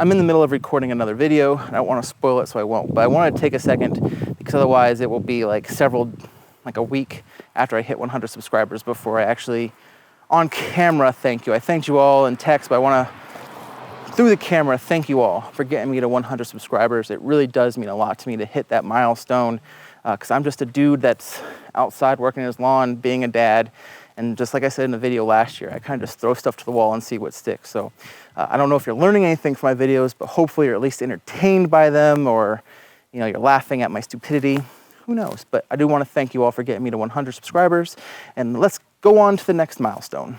I'm in the middle of recording another video. I don't want to spoil it, so I won't. But I want to take a second because otherwise it will be like a week after I hit 100 subscribers before I actually, on camera, thank you. I thanked you all in text, but I want to, through the camera, thank you all for getting me to 100 subscribers. It really does mean a lot to me to hit that milestone because I'm just a dude that's outside working his lawn, being a dad. And just like I said in the video last year, I kind of just throw stuff to the wall and see what sticks. So I don't know if you're learning anything from my videos, but hopefully you're at least entertained by them, or you're laughing at my stupidity. Who knows? But I do want to thank you all for getting me to 100 subscribers. And let's go on to the next milestone.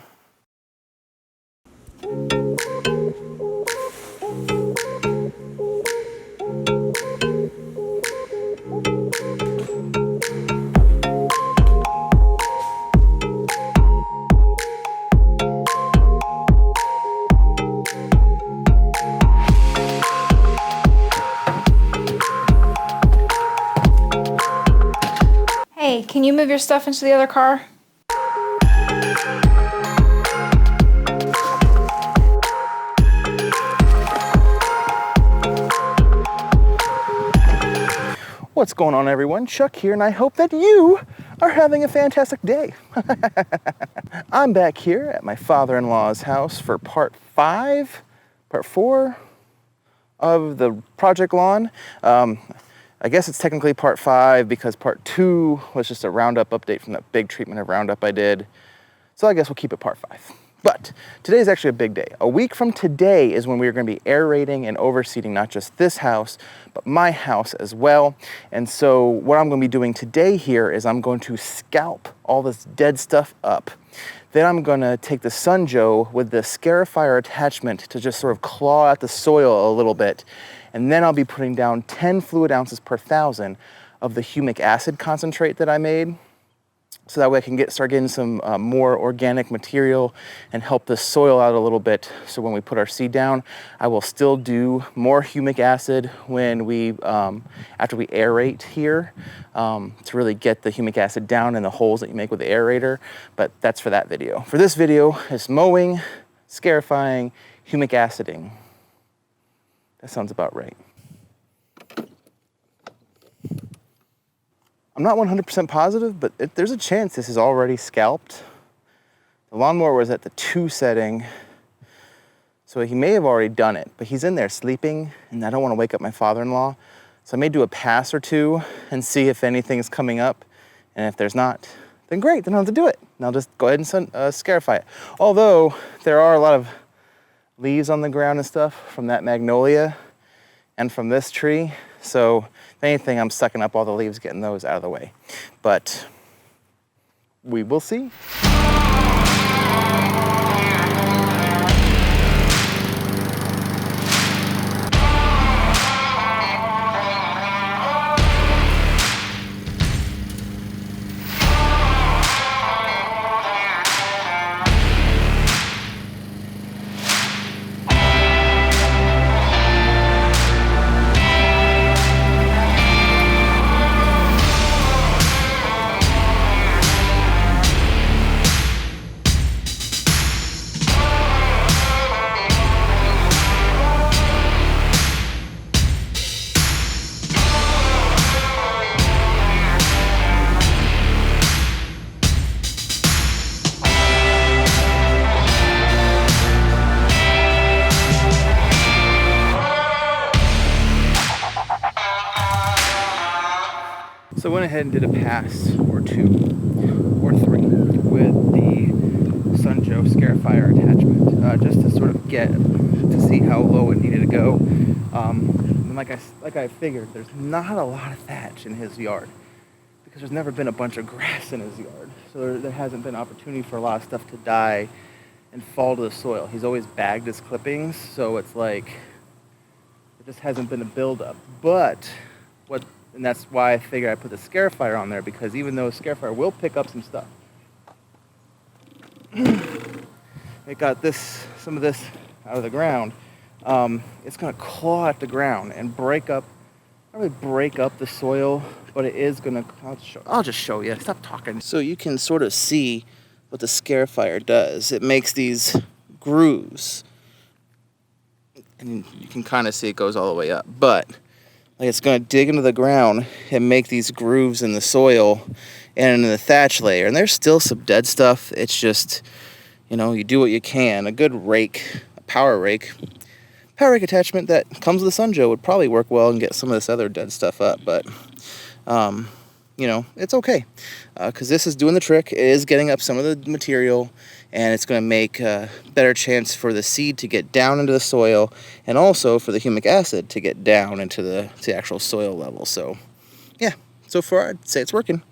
Hey, can you move your stuff into the other car? What's going on, everyone? Chuck here, and I hope that you are having a fantastic day. I'm back here at my father-in-law's house for part 4 of the project lawn. I guess it's technically part 5 because part 2 was just a Roundup update from that big treatment of Roundup I did. So I guess we'll keep it part 5. But today is actually a big day. A week from today is when we are going to be aerating and overseeding not just this house, but my house as well. And so what I'm going to be doing today here is I'm going to scalp all this dead stuff up. Then I'm going to take the Sun Joe with the Scarify attachment to just sort of claw at the soil a little bit. And then I'll be putting down 10 fluid ounces per 1,000 of the humic acid concentrate that I made. So that way I can start getting some more organic material and help the soil out a little bit. So when we put our seed down, I will still do more humic acid when we, after we aerate here, to really get the humic acid down in the holes that you make with the aerator. But that's for that video. For this video, it's mowing, scarifying, humic aciding. That sounds about right. I'm not 100% positive, but there's a chance this is already scalped. The lawnmower was at the 2 setting, so he may have already done it, but he's in there sleeping, and I don't want to wake up my father-in-law. So I may do a pass or 2 and see if anything is coming up, and if there's not, then great, then I'll have to do it. And I'll just go ahead and scarify it. Although there are a lot of leaves on the ground and stuff from that magnolia and from this tree. So if anything, I'm sucking up all the leaves, getting those out of the way. But we will see. So I went ahead and did a pass or 2 or 3 with the Sun Joe Scarifier attachment, just to sort of get to see how low it needed to go. And like I figured, there's not a lot of thatch in his yard because there's never been a bunch of grass in his yard. So there hasn't been opportunity for a lot of stuff to die and fall to the soil. He's always bagged his clippings, so it's like there just hasn't been a buildup. But and that's why I figured I put the Scarifier on there, because even though Scarifier will pick up some stuff, it got some of this out of the ground. It's going to claw at the ground and break up, not really break up the soil, but it is going to, I'll just show you. Stop talking. So you can sort of see what the Scarifier does. It makes these grooves and you can kind of see it goes all the way up, but like it's going to dig into the ground and make these grooves in the soil and in the thatch layer. And there's still some dead stuff. It's just, you know, you do what you can. A good rake, a power rake attachment that comes with a Sunjoe would probably work well and get some of this other dead stuff up. But, you know, it's okay because this is doing the trick. It is getting up some of the material, and it's going to make a better chance for the seed to get down into the soil, and also for the humic acid to get down into the actual soil level. So, yeah, so far I'd say it's working.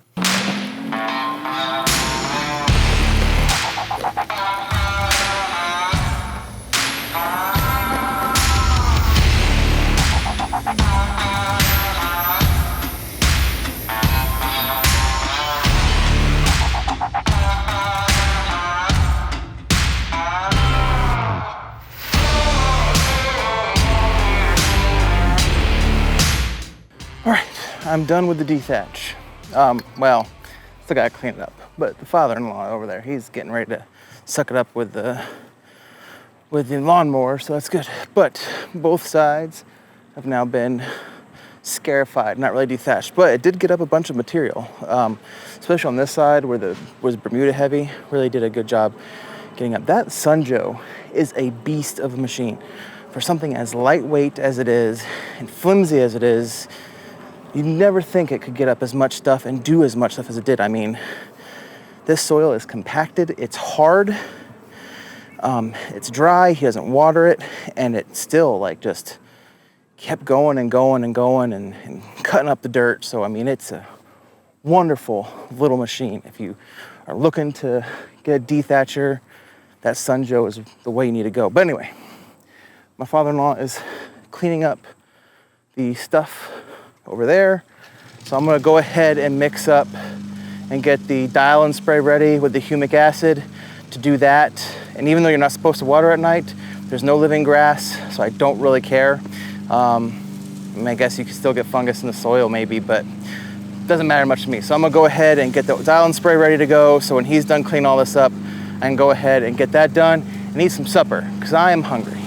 All right, I'm done with the dethatch. Well, still gotta clean it up, but the father-in-law over there, he's getting ready to suck it up with the lawnmower, so that's good. But both sides have now been scarified, not really dethatched, but it did get up a bunch of material, especially on this side where was Bermuda heavy. Really did a good job getting up. That Sunjoe is a beast of a machine. For something as lightweight as it is and flimsy as it is, you'd never think it could get up as much stuff and do as much stuff as it did. I mean, this soil is compacted, it's hard, it's dry, he doesn't water it, and it still like just kept going and going and going and cutting up the dirt. So, I mean, it's a wonderful little machine. If you are looking to get a dethatcher, that Sunjoe is the way you need to go. But anyway, my father-in-law is cleaning up the stuff over there. So I'm gonna go ahead and mix up and get the dial-in spray ready with the humic acid to do that. And even though you're not supposed to water at night, there's no living grass, so I don't really care. I mean, I guess you can still get fungus in the soil maybe, but it doesn't matter much to me. So I'm gonna go ahead and get the dial-in spray ready to go, so when he's done cleaning all this up, I can go ahead and get that done and eat some supper, because I am hungry.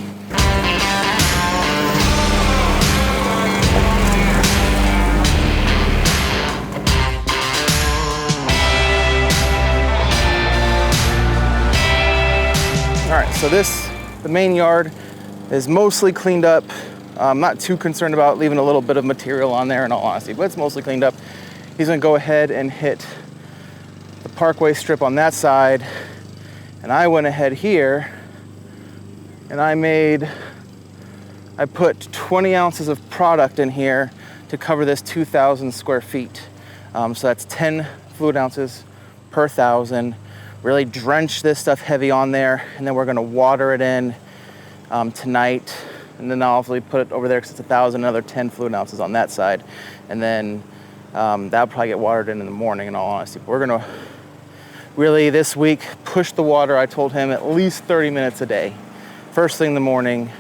All right, so the main yard is mostly cleaned up. I'm not too concerned about leaving a little bit of material on there in all honesty, but it's mostly cleaned up. He's gonna go ahead and hit the parkway strip on that side. And I went ahead here and I put 20 ounces of product in here to cover this 2,000 square feet. So that's 10 fluid ounces per 1,000. Really drench this stuff heavy on there, and then we're gonna water it in tonight, and then I'll obviously put it over there because it's 1,000, another 10 fluid ounces on that side, and then that'll probably get watered in the morning in all honesty. But we're gonna really this week push the water. I told him at least 30 minutes a day, first thing in the morning,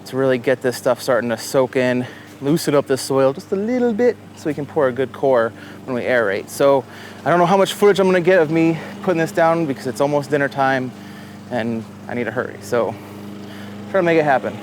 to really get this stuff starting to soak in, loosen up the soil just a little bit so we can pour a good core when we aerate. So I don't know how much footage I'm gonna get of me putting this down because it's almost dinner time and I need to hurry. So try to make it happen.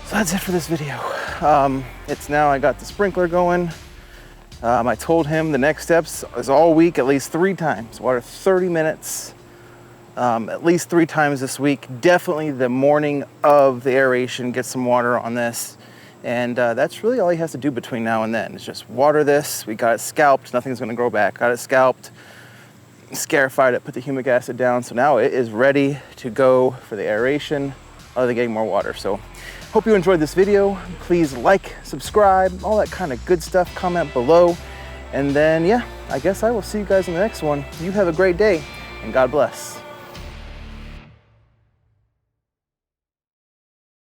So that's it for this video. It's now I got the sprinkler going. I told him the next steps is all week, at least 3 times. Water 30 minutes, at least 3 times this week. Definitely the morning of the aeration, get some water on this. And that's really all he has to do between now and then. It's just water this. We got it scalped, nothing's gonna grow back. Got it scalped, scarified it, put the humic acid down. So now it is ready to go for the aeration, other than getting more water. So hope you enjoyed this video. Please like, subscribe, all that kind of good stuff. Comment below. And then, yeah, I guess I will see you guys in the next one. You have a great day, and God bless.